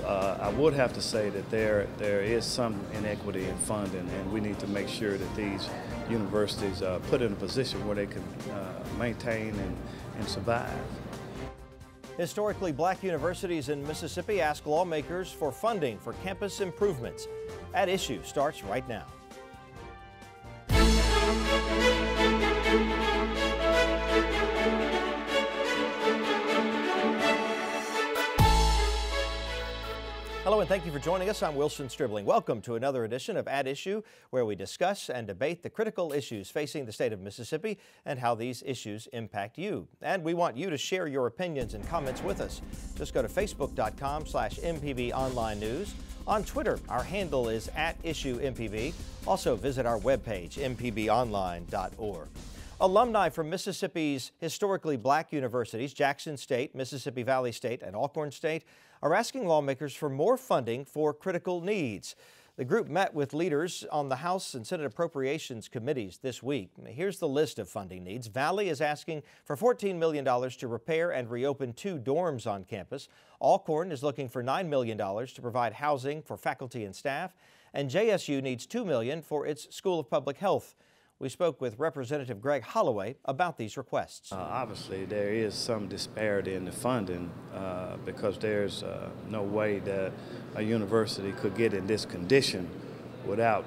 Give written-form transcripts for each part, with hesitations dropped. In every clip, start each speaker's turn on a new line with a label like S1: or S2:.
S1: I would have to say that there is some inequity in funding, and we need to make sure that these universities are put in a position where they can maintain and survive.
S2: Historically black universities in Mississippi ask lawmakers for funding for campus improvements. At Issue starts right now. Hello and thank you for joining us. I'm Wilson Stribling. Welcome to another edition of At Issue, where we discuss and debate the critical issues facing the state of Mississippi and how these issues impact you. And we want you to share your opinions and comments with us. Just go to facebook.com/MPB Online News. On Twitter, our handle is @IssueMPB. Also visit our webpage, mpbonline.org. Alumni from Mississippi's historically black universities, Jackson State, Mississippi Valley State, and Alcorn State, are asking lawmakers for more funding for critical needs. The group met with leaders on the House and Senate Appropriations Committees this week. Here's the list of funding needs. Valley is asking for $14 million to repair and reopen 2 dorms on campus. Alcorn is looking for $9 million to provide housing for faculty and staff. And JSU needs $2 million for its School of Public Health. We spoke with Representative Greg Holloway about these requests.
S1: Obviously, there is some disparity in the funding because there's no way that a university could get in this condition without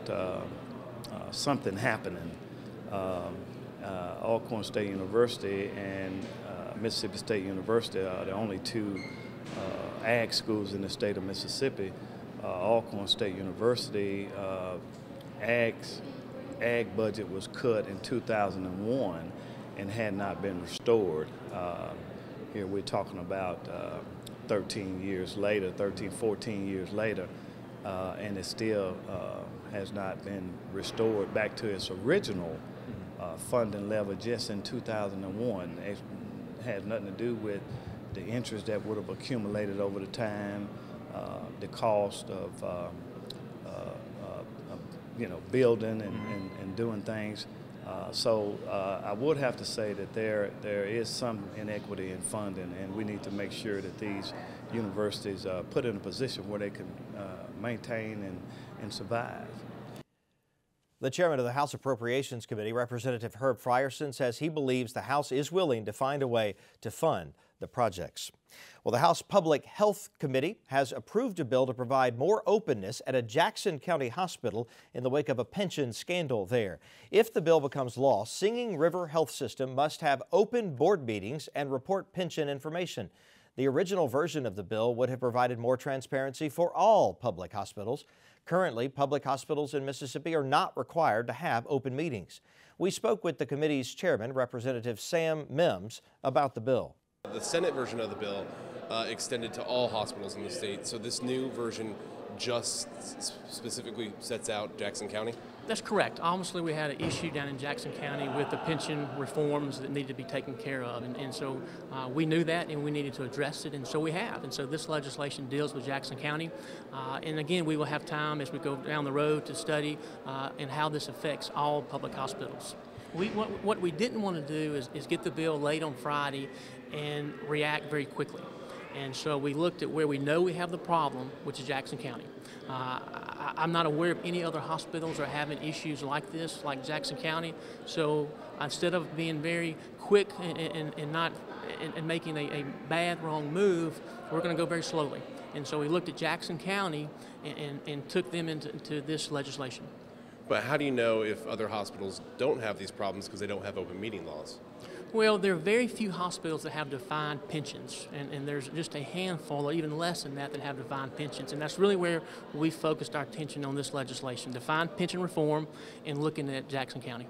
S1: something happening. Alcorn State University and Mississippi State University are the only 2 ag schools in the state of Mississippi. Alcorn State University ag budget was cut in 2001 and had not been restored. Here we're talking about 13 years later, 14 years later, and it still has not been restored back to its original funding level just in 2001. It had nothing to do with the interest that would have accumulated over the time, the cost of building and doing things. So I would have to say that there is some inequity in funding, and we need to make sure that these universities are put in a position where they can maintain and survive.
S2: The chairman of the House Appropriations Committee, Representative Herb Frierson, says he believes the House is willing to find a way to fund the projects. Well, the House Public Health Committee has approved a bill to provide more openness at a Jackson County hospital in the wake of a pension scandal there. If the bill becomes law, Singing River Health System must have open board meetings and report pension information. The original version of the bill would have provided more transparency for all public hospitals. Currently, public hospitals in Mississippi are not required to have open meetings. We spoke with the committee's chairman, Representative Sam Mims, about the bill.
S3: The Senate version of the bill extended to all hospitals in the state, so this new version just specifically sets out Jackson County?
S4: That's correct. Obviously, we had an issue down in Jackson County with the pension reforms that needed to be taken care of, and so we knew that and we needed to address it, and so we have. And so this legislation deals with Jackson County, and again, we will have time as we go down the road to study and how this affects all public hospitals. What we didn't want to do is get the bill late on Friday and react very quickly. And so we looked at where we know we have the problem, which is Jackson County. I'm not aware of any other hospitals are having issues like this, like Jackson County. So instead of being very quick and making a bad, wrong move, we're going to go very slowly. And so we looked at Jackson County and took them into this legislation.
S3: But how do you know if other hospitals don't have these problems because they don't have open meeting laws?
S4: Well, there are very few hospitals that have defined pensions, and there's just a handful, or even less than that have defined pensions. And that's really where we focused our attention on this legislation, defined pension reform and looking at Jackson County.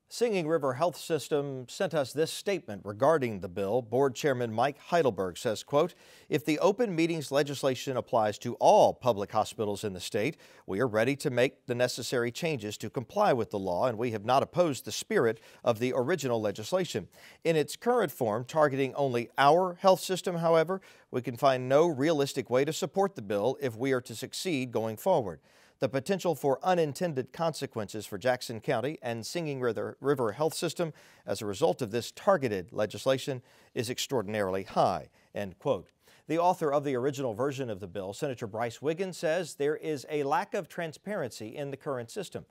S2: Singing River Health System sent us this statement regarding the bill. Board Chairman Mike Heidelberg says, quote, "If the open meetings legislation applies to all public hospitals in the state, we are ready to make the necessary changes to comply with the law, and we have not opposed the spirit of the original legislation. In its current form, targeting only our health system, however, we can find no realistic way to support the bill if we are to succeed going forward. The potential for unintended consequences for Jackson County and Singing River Health System as a result of this targeted legislation is extraordinarily high," end quote. The author of the original version of the bill, Senator Bryce Wiggins, says there is a lack of transparency in the current system.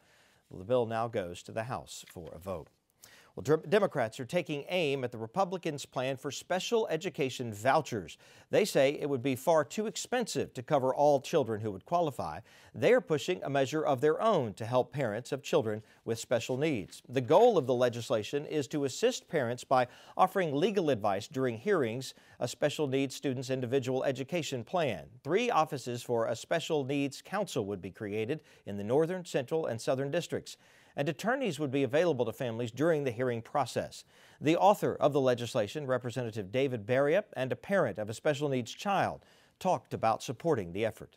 S2: The bill now goes to the House for a vote. Well, Democrats are taking aim at the Republicans' plan for special education vouchers. They say it would be far too expensive to cover all children who would qualify. They are pushing a measure of their own to help parents of children with special needs. The goal of the legislation is to assist parents by offering legal advice during hearings, a special needs student's individual education plan. 3 offices for a special needs counsel would be created in the northern, central, and southern districts, and attorneys would be available to families during the hearing process. The author of the legislation, Representative David Baria, and a parent of a special needs child, talked about supporting the effort.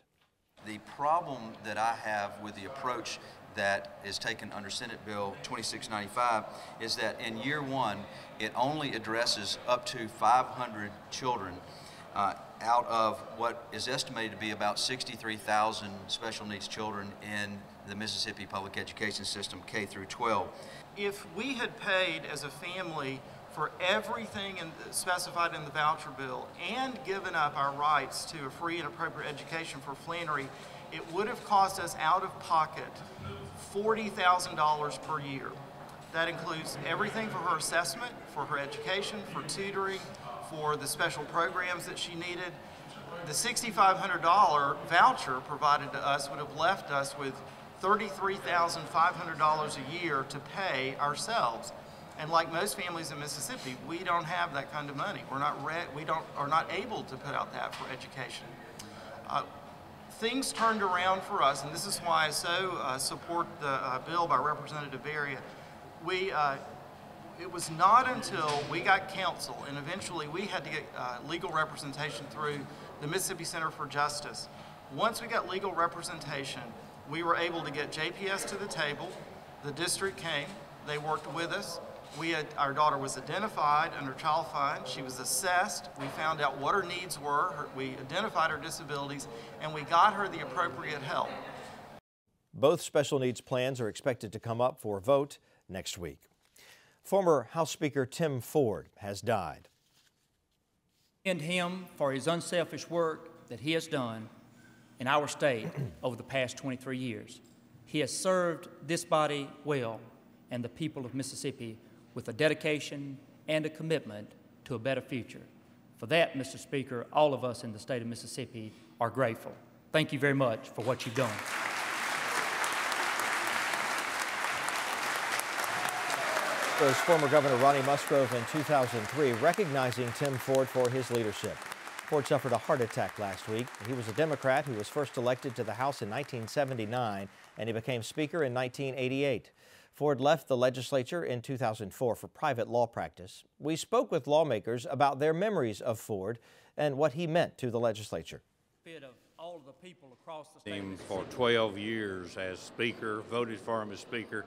S5: The problem that I have with the approach that is taken under Senate Bill 2695 is that in year 1, it only addresses up to 500 children out of what is estimated to be about 63,000 special needs children in the Mississippi public education system, K through 12.
S6: If we had paid as a family for everything specified in the voucher bill and given up our rights to a free and appropriate education for Flannery, it would have cost us out of pocket $40,000 per year. That includes everything for her assessment, for her education, for tutoring, for the special programs that she needed. The $6,500 voucher provided to us would have left us with $33,500 a year to pay ourselves. And like most families in Mississippi, we don't have that kind of money. Are not able to put out that for education. Things turned around for us, and this is why I so support the bill by Representative Baria. It was not until we got counsel, and eventually we had to get legal representation through the Mississippi Center for Justice. Once we got legal representation, we were able to get JPS to the table. The district came, they worked with us. Our daughter was identified under Child Fund. She was assessed. We found out what her needs were. We identified her disabilities, and we got her the appropriate help.
S2: Both special needs plans are expected to come up for vote next week. Former House Speaker Tim Ford has died.
S7: And him for his unselfish work that he has done in our state over the past 23 years. He has served this body well and the people of Mississippi with a dedication and a commitment to a better future. For that, Mr. Speaker, all of us in the state of Mississippi are grateful. Thank you very much for what you've done.
S2: Was former Governor Ronnie Musgrove in 2003, recognizing Tim Ford for his leadership. Ford suffered a heart attack last week. He was a Democrat who was first elected to the House in 1979, and he became Speaker in 1988. Ford left the legislature in 2004 for private law practice. We spoke with lawmakers about their memories of Ford and what he meant to the legislature.
S7: All of the people across the state
S8: for 12 years as Speaker, voted for him as Speaker.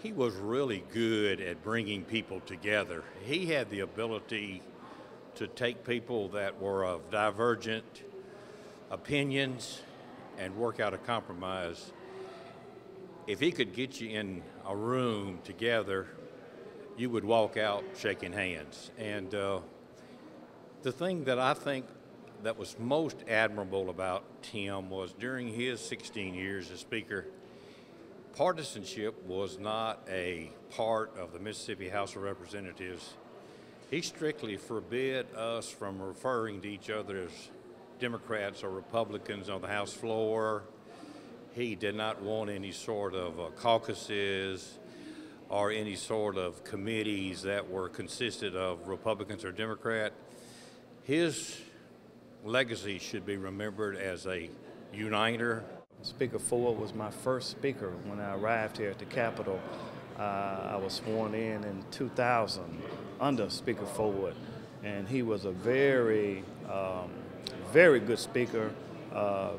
S8: He was really good at bringing people together. He had the ability to take people that were of divergent opinions and work out a compromise. If he could get you in a room together, you would walk out shaking hands. And the thing that I think that was most admirable about Tim was during his 16 years as Speaker, partisanship was not a part of the Mississippi House of Representatives. He strictly forbid us from referring to each other as Democrats or Republicans on the House floor. He did not want any sort of caucuses or any sort of committees that were consisted of Republicans or Democrat. His legacy should be remembered as a uniter.
S1: Speaker Ford was my first speaker when I arrived here at the Capitol. I was sworn in 2000 under Speaker Ford, and he was a very, very good speaker,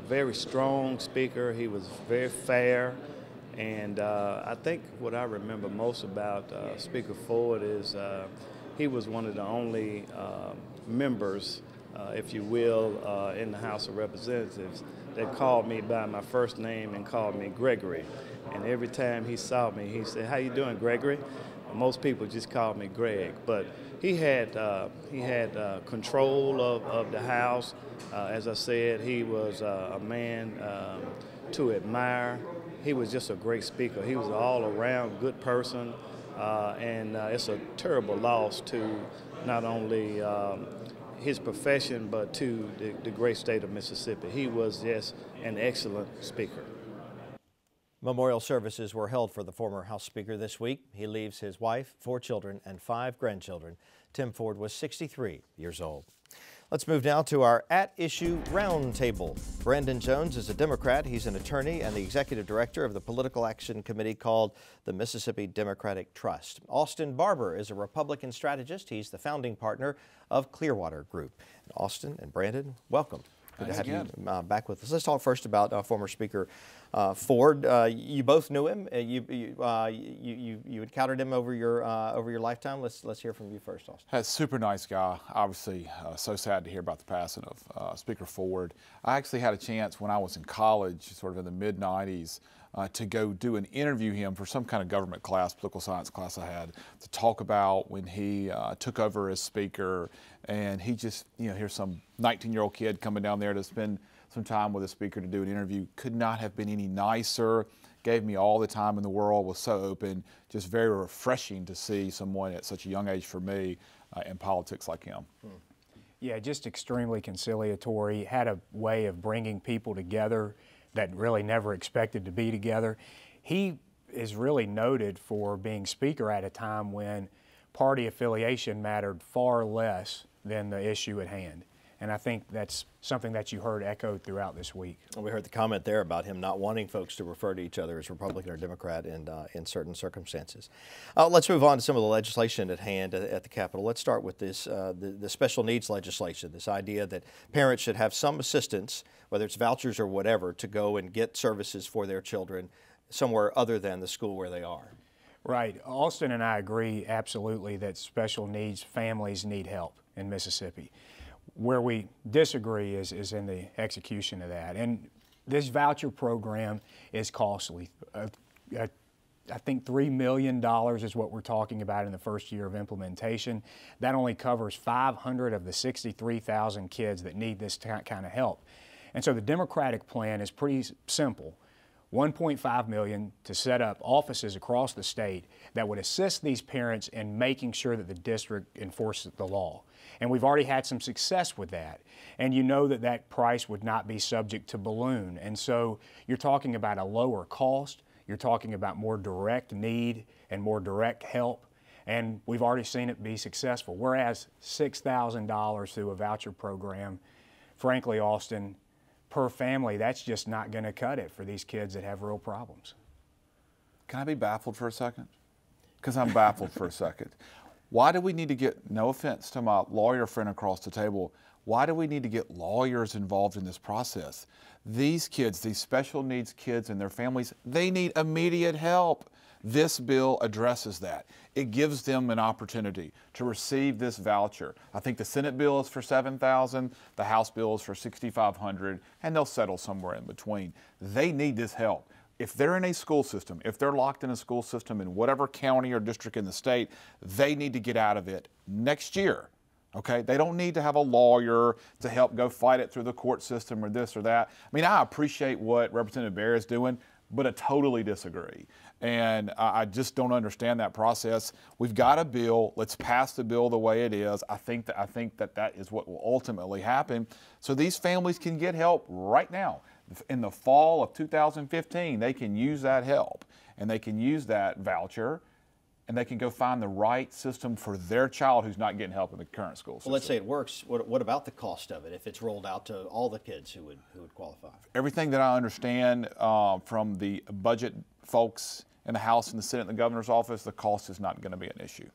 S1: very strong speaker. He was very fair, and I think what I remember most about Speaker Ford is he was one of the only members, if you will, in the House of Representatives that called me by my first name and called me Gregory. And every time he saw me, he said, "How you doing, Gregory?" Most people just call me Greg, but he had control of the House. As I said, he was a man to admire. He was just a great speaker. He was an all-around good person, and it's a terrible loss to not only his profession, but to the great state of Mississippi. He was just an excellent speaker.
S2: Memorial services were held for the former House Speaker this week. He leaves his wife, 4 children, and 5 grandchildren. Tim Ford was 63 years old. Let's move now to our At Issue Roundtable. Brandon Jones is a Democrat. He's an attorney and the executive director of the political action committee called the Mississippi Democratic Trust. Austin Barbour is a Republican strategist. He's the founding partner of Clearwater Group. Austin and Brandon, welcome. Good to have you back with us. Let's talk first about former Speaker Ford. You both knew him. You encountered him over your lifetime. Let's hear from you first, Austin.
S9: He's a super nice guy. Obviously, so sad to hear about the passing of Speaker Ford. I actually had a chance when I was in college, sort of in the mid-'90s, to go do an interview him for some kind of government class, political science class I had, to talk about when he took over as Speaker. And he just, here's some 19-year-old kid coming down there to spend some time with a speaker to do an interview. Could not have been any nicer. Gave me all the time in the world, was so open. Just very refreshing to see someone at such a young age for me in politics like him.
S10: Yeah, just extremely conciliatory. Had a way of bringing people together that really never expected to be together. He is really noted for being Speaker at a time when party affiliation mattered far less than the issue at hand. And I think that's something that you heard echoed throughout this week.
S2: Well, we heard the comment there about him not wanting folks to refer to each other as Republican or Democrat in certain circumstances. Let's move on to some of the legislation at hand at the Capitol. Let's start with this, the special needs legislation, this idea that parents should have some assistance, whether it's vouchers or whatever, to go and get services for their children somewhere other than the school where they are.
S10: Right. Austin and I agree absolutely that special needs families need help in Mississippi. Where we disagree is in the execution of that. And this voucher program is costly. I think $3 million is what we're talking about in the first year of implementation. That only covers 500 of the 63,000 kids that need this kind of help. And so the Democratic plan is pretty simple. $1.5 million to set up offices across the state that would assist these parents in making sure that the district enforces the law. And we've already had some success with that. And you know that that price would not be subject to balloon. And so you're talking about a lower cost, you're talking about more direct need and more direct help. And we've already seen it be successful. Whereas $6,000 through a voucher program, frankly, Austin, per family, that's just not going to cut it for these kids that have real problems.
S9: Can I be baffled for a second? Because I'm baffled for a second. Why do we need to get, no offense to my lawyer friend across the table, why do we need to get lawyers involved in this process? These kids, these special needs kids and their families, they need immediate help. This bill addresses that. It gives them an opportunity to receive this voucher. I think the Senate bill is for $7,000, the House bill is for $6,500, and they'll settle somewhere in between. They need this help. If they're in a school system, if they're locked in a school system in whatever county or district in the state, they need to get out of it next year. Okay? They don't need to have a lawyer to help go fight it through the court system or this or that. I mean, I appreciate what Representative Baria is doing, but I totally disagree. And I just don't understand that process. We've got a bill. Let's pass the bill the way it is. I think that is what will ultimately happen. So these families can get help right now. In the fall of 2015, they can use that help, and they can use that voucher, and they can go find the right system for their child who's not getting help in the current school system.
S2: Well, let's say it works. What about the cost of it if it's rolled out to all the kids who would qualify?
S9: Everything that I understand from the budget folks in the House and the Senate and the governor's office, the cost is not going to be an issue.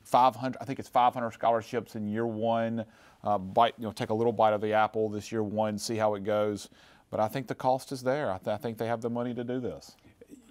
S9: 500, I think it's 500 scholarships in year one. Take a little bite of the apple this year one, see how it goes. But I think the cost is there. I think they have the money to do this.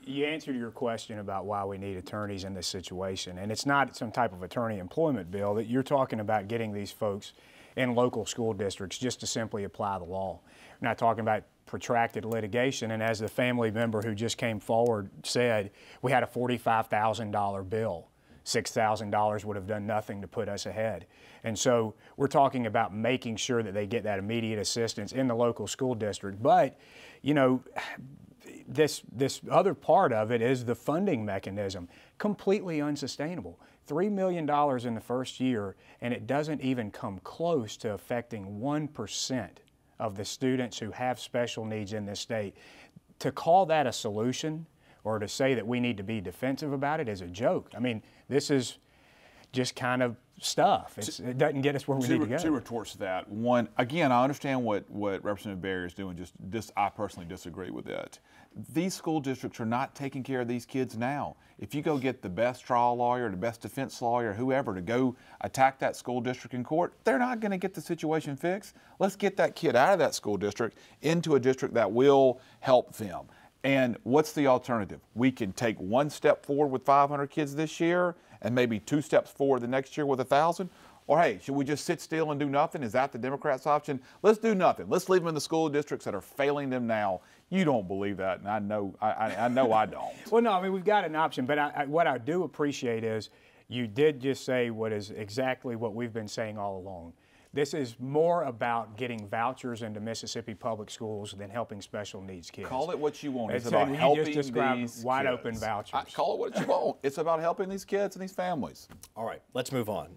S10: You answered your question about why we need attorneys in this situation, and it's not some type of attorney employment bill. That you're talking about getting these folks in local school districts just to simply apply the law. We're not talking about protracted litigation, and as the family member who just came forward said, we had a $45,000 bill $6,000 would have done nothing to put us ahead. And so we're talking about making sure that they get that immediate assistance in the local school district. But, you know, this other part of it is the funding mechanism. Completely unsustainable. $3 million in the first year, and it doesn't even come close to affecting 1% of the students who have special needs in this state. To call that a solution or to say that we need to be defensive about it is a joke. I mean, this is just kind of stuff. It doesn't get us where we need to go.
S9: Two retorts to that. One, again, I understand what Representative Barrier is doing. Just I personally disagree with it. These school districts are not taking care of these kids now. If you go get the best trial lawyer, the best defense lawyer, whoever to go attack that school district in court, they're not going to get the situation fixed. Let's get that kid out of that school district into a district that will help them. And what's the alternative? We can take one step forward with 500 kids this year and maybe 2 steps forward the next year with 1,000. Or hey, should we just sit still and do nothing? Is that the Democrats' option? Let's do nothing. Let's leave them in the school districts that are failing them now. You don't believe that, and I know I don't.
S10: Well, no, I mean, we've got an option, but what I do appreciate is you did just say what is exactly what we've been saying all along. This is more about getting vouchers into Mississippi public schools than helping special needs kids.
S9: Call it what you want. It's about helping these kids.
S10: Wide open vouchers.
S9: Call it what you want. It's about helping these kids and these families.
S2: All right, let's move on.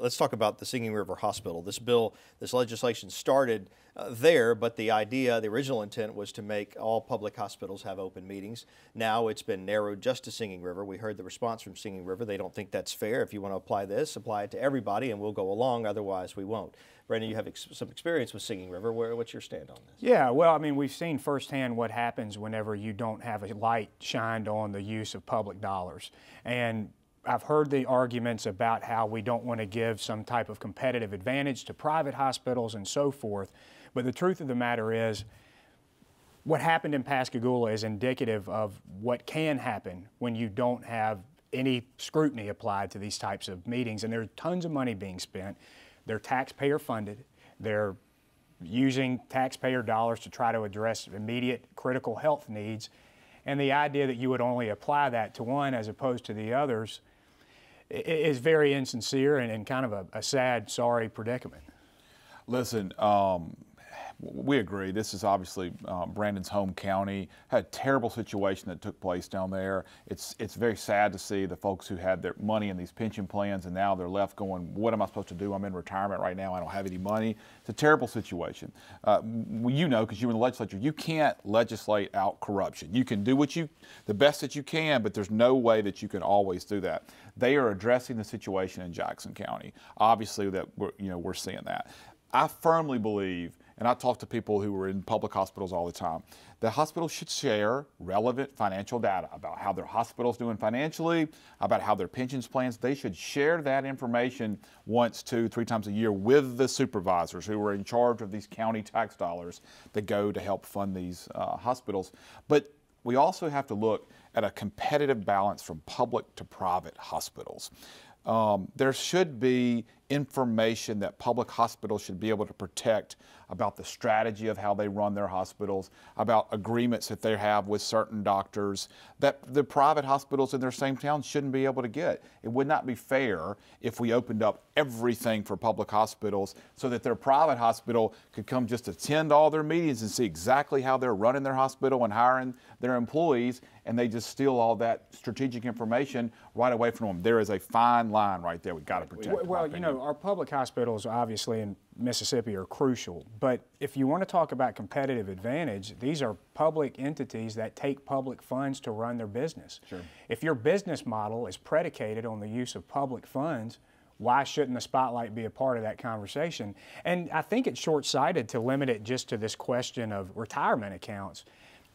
S2: Let's talk about the Singing River Hospital. This legislation started there, but the original intent was to make all public hospitals have open meetings. Now it's been narrowed just to Singing River. We heard the response from Singing River. They don't think that's fair. If you want to apply this, apply it to everybody and we'll go along. Otherwise, we won't. Brandon, you have some experience with Singing River. What's your stand on this?
S10: Yeah, well, I mean, we've seen firsthand what happens whenever you don't have a light shined on the use of public dollars. And I've heard the arguments about how we don't want to give some type of competitive advantage to private hospitals and so forth. But the truth of the matter is, what happened in Pascagoula is indicative of what can happen when you don't have any scrutiny applied to these types of meetings. And there's tons of money being spent. They're taxpayer funded. They're using taxpayer dollars to try to address immediate critical health needs. And the idea that you would only apply that to one as opposed to the others is very insincere and kind of a sad, sorry predicament.
S9: Listen, we agree. This is obviously Brandon's home county. Had a terrible situation that took place down there. It's very sad to see the folks who had their money in these pension plans and now they're left going, what am I supposed to do? I'm in retirement right now. I don't have any money. It's a terrible situation. You know, because you're in the legislature, you can't legislate out corruption. You can do the best that you can, but there's no way that you can always do that. They are addressing the situation in Jackson County. Obviously, that we're seeing that. I firmly believe, and I talk to people who are in public hospitals all the time, that hospitals should share relevant financial data about how their hospital's doing financially, about how their pensions plans. They should share that information once, 2, 3 times a year with the supervisors who are in charge of these county tax dollars that go to help fund these hospitals. But we also have to look at a competitive balance from public to private hospitals. There should be information that public hospitals should be able to protect about the strategy of how they run their hospitals, about agreements that they have with certain doctors that the private hospitals in their same town shouldn't be able to get. It would not be fair if we opened up everything for public hospitals so that their private hospital could come just attend all their meetings and see exactly how they're running their hospital and hiring their employees, and they just steal all that strategic information right away from them. There is a fine line right there we've got to protect.
S10: Well, you know, our public hospitals obviously in Mississippi are crucial, but if you want to talk about competitive advantage, these are public entities that take public funds to run their business.
S9: Sure.
S10: If your business model is predicated on the use of public funds, why shouldn't the spotlight be a part of that conversation? And I think it's short-sighted to limit it just to this question of retirement accounts,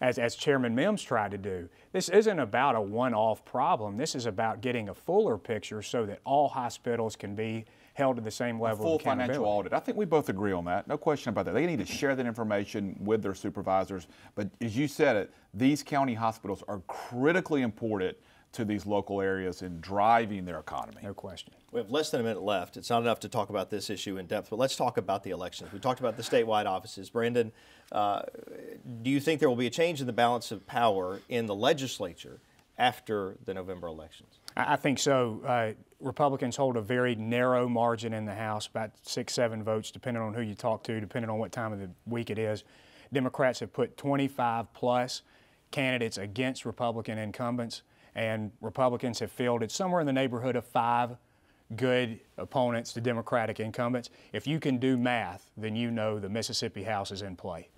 S10: as Chairman Mims tried to do. This isn't about a one-off problem. This is about getting a fuller picture so that all hospitals can be held to the same level of accountability.
S9: Full financial audit. I think we both agree on that. No question about that. They need to share that information with their supervisors. But as you said it, these county hospitals are critically important to these local areas in driving their economy.
S10: No question.
S2: We have less than a minute left. It's not enough to talk about this issue in depth, but let's talk about the elections. We talked about the statewide offices. Brandon, do you think there will be a change in the balance of power in the legislature after the November elections?
S10: I think so. Republicans hold a very narrow margin in the House, about 6, 7 votes, depending on who you talk to, depending on what time of the week it is. Democrats have put 25+ candidates against Republican incumbents, and Republicans have fielded somewhere in the neighborhood of 5 good opponents to Democratic incumbents. If you can do math, then you know the Mississippi House is in play.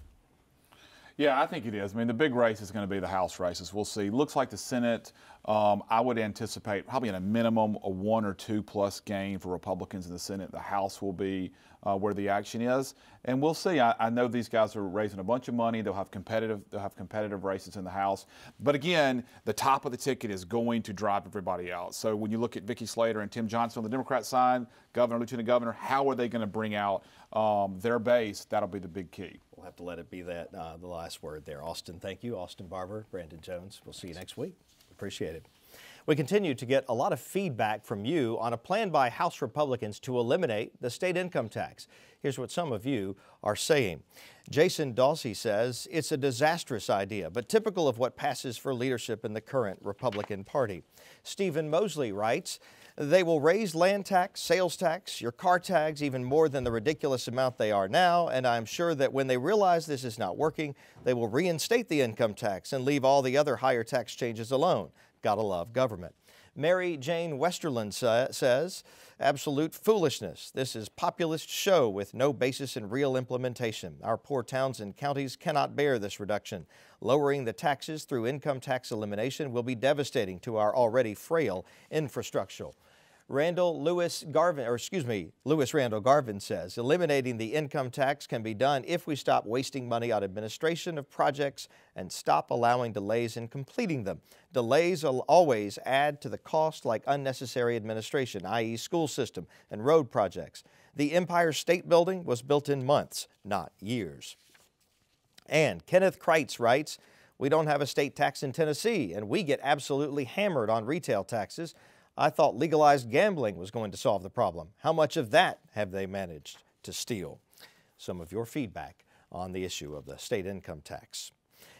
S9: Yeah, I think it is. I mean, the big race is going to be the House races. We'll see. Looks like the Senate, I would anticipate probably in a minimum a 1 or 2+ gain for Republicans in the Senate. The House will be where the action is, and we'll see. I know these guys are raising a bunch of money. They'll have competitive races in the House. But again, the top of the ticket is going to drive everybody out. So when you look at Vicki Slater and Tim Johnson on the Democrat side, governor, lieutenant governor, how are they going to bring out their base? That'll be the big key.
S2: We'll have to let it be that the last word there. Austin, thank you. Austin Barbour, Brandon Jones. We'll see you next week. Appreciate it. We continue to get a lot of feedback from you on a plan by House Republicans to eliminate the state income tax. Here's what some of you are saying. Jason Dawsey says it's a disastrous idea, but typical of what passes for leadership in the current Republican Party. Stephen Mosley writes, they will raise land tax, sales tax, your car tags even more than the ridiculous amount they are now, and I'm sure that when they realize this is not working, they will reinstate the income tax and leave all the other higher tax changes alone. Gotta love government. Mary Jane Westerland says, absolute foolishness. This is populist show with no basis in real implementation. Our poor towns and counties cannot bear this reduction. Lowering the taxes through income tax elimination will be devastating to our already frail infrastructure. Lewis Randall Garvin says, eliminating the income tax can be done if we stop wasting money on administration of projects and stop allowing delays in completing them. Delays will always add to the cost like unnecessary administration, i.e. school system and road projects. The Empire State Building was built in months, not years. And Kenneth Kreitz writes, we don't have a state tax in Tennessee, and we get absolutely hammered on retail taxes. I thought legalized gambling was going to solve the problem. How much of that have they managed to steal? Some of your feedback on the issue of the state income tax.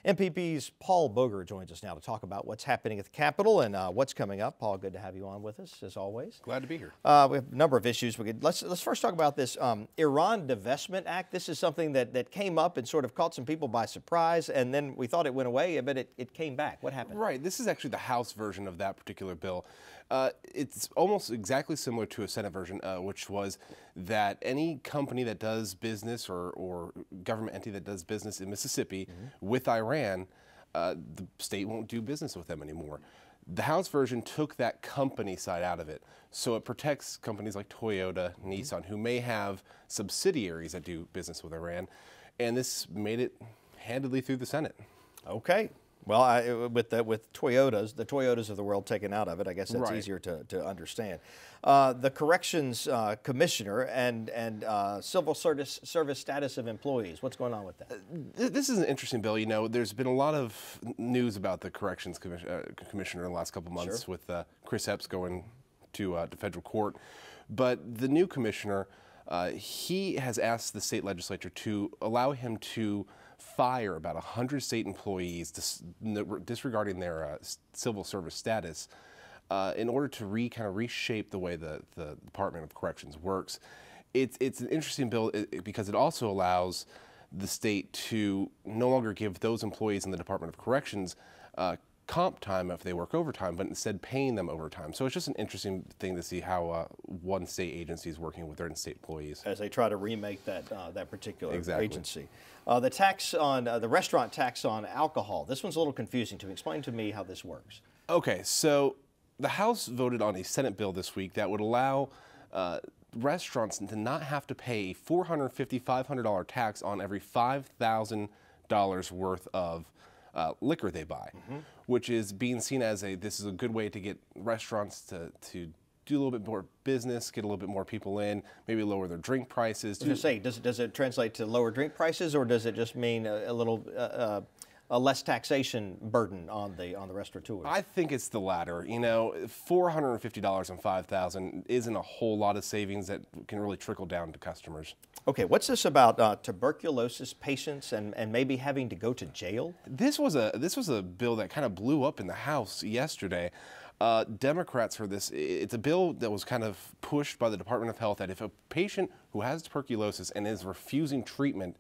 S2: MPB's Paul Boger joins us now to talk about what's happening at the Capitol and what's coming up. Paul, good to have you on with us, as always.
S3: Glad to be here.
S2: We have a number of issues. Let's first talk about this Iran Divestment Act. This is something that came up and sort of caught some people by surprise, and then we thought it went away, but it came back. What happened?
S3: Right. This is actually the House version of that particular bill. It's almost exactly similar to a Senate version, which was that any company that does business or government entity that does business in Mississippi with Iran, the state won't do business with them anymore. The House version took that company side out of it, so it protects companies like Toyota, Nissan, who may have subsidiaries that do business with Iran, and this made it handedly through the Senate.
S2: Okay. Well, with Toyotas, the Toyotas of the world taken out of it, I guess that's
S3: Right.
S2: easier to understand. The Corrections Commissioner and civil service status of employees, what's going on with that?
S3: This is an interesting bill. You know, there's been a lot of news about the Corrections Commissioner in the last couple of months. Sure. With Chris Epps going to federal court. But the new commissioner, he has asked the state legislature to allow him to fire about 100 state employees disregarding their civil service status in order to kind of reshape the way the Department of Corrections works. It's an interesting bill because it also allows the state to no longer give those employees in the Department of Corrections comp time if they work overtime, but instead paying them overtime. So it's just an interesting thing to see how one state agency is working with their state employees.
S2: As they try to remake that particular
S3: Exactly.
S2: agency. The tax on, the restaurant tax on alcohol, this one's a little confusing to me. Explain to me how this works.
S3: Okay, so the House voted on a Senate bill this week that would allow restaurants to not have to pay a $450, $500 tax on every $5,000 worth of liquor they buy, which is being seen as this is a good way to get restaurants to do a little bit more business, get a little bit more people in, maybe lower their drink prices.
S2: I was going to say, does it translate to lower drink prices, or does it just mean a little a less taxation burden on the restaurateurs?
S3: I think it's the latter. You know, $450 on $5,000 isn't a whole lot of savings that can really trickle down to customers.
S2: Okay, what's this about tuberculosis patients and maybe having to go to jail?
S3: This was a bill that kind of blew up in the House yesterday. Democrats for this, it's a bill that was kind of pushed by the Department of Health that if a patient who has tuberculosis and is refusing treatment,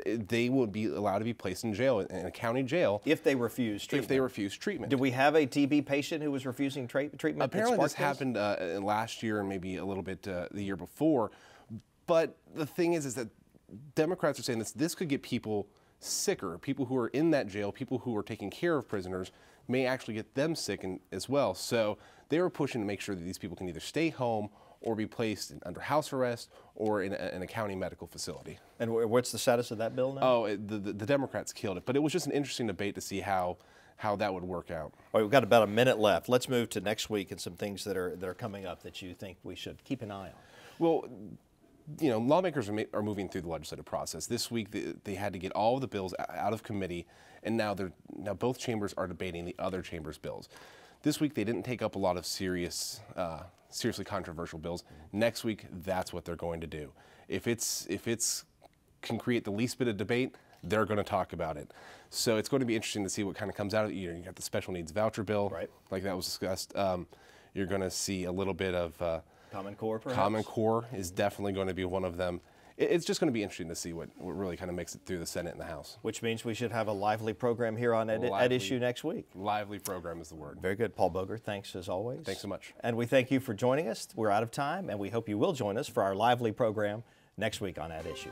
S3: they would be allowed to be placed in jail, in a county jail.
S2: If they refuse treatment.
S3: If they refuse treatment.
S2: Did we have a TB patient who was refusing treatment?
S3: Apparently this happened last year and maybe a little bit the year before. But the thing is that Democrats are saying this could get people sicker. People who are in that jail, people who are taking care of prisoners, may actually get them sick as well. So they were pushing to make sure that these people can either stay home or be placed under house arrest or in a county medical facility.
S2: And what's the status of that bill now?
S3: Oh, the Democrats killed it. But it was just an interesting debate to see how that would work out.
S2: All right, we've got about a minute left. Let's move to next week and some things that are coming up that you think we should keep an eye on.
S3: Well, lawmakers are moving through the legislative process. This week they had to get all of the bills out of committee, and now both chambers are debating the other chamber's bills. This week they didn't take up a lot of seriously controversial bills. Next week, that's what they're going to do. If it's can create the least bit of debate, they're going to talk about it. So it's going to be interesting to see what kind of comes out of it. You got the special needs voucher bill,
S2: right, like
S3: that was discussed. You're going to see a little bit of
S2: Common Core, perhaps?
S3: Common Core is definitely going to be one of them. It's just going to be interesting to see what really kind of makes it through the Senate and the House.
S2: Which means we should have a lively program here on At Issue next week.
S3: Lively program is the word.
S2: Very good. Paul Boger, thanks as always.
S3: Thanks so much.
S2: And we thank you for joining us. We're out of time, and we hope you will join us for our lively program next week on At Issue.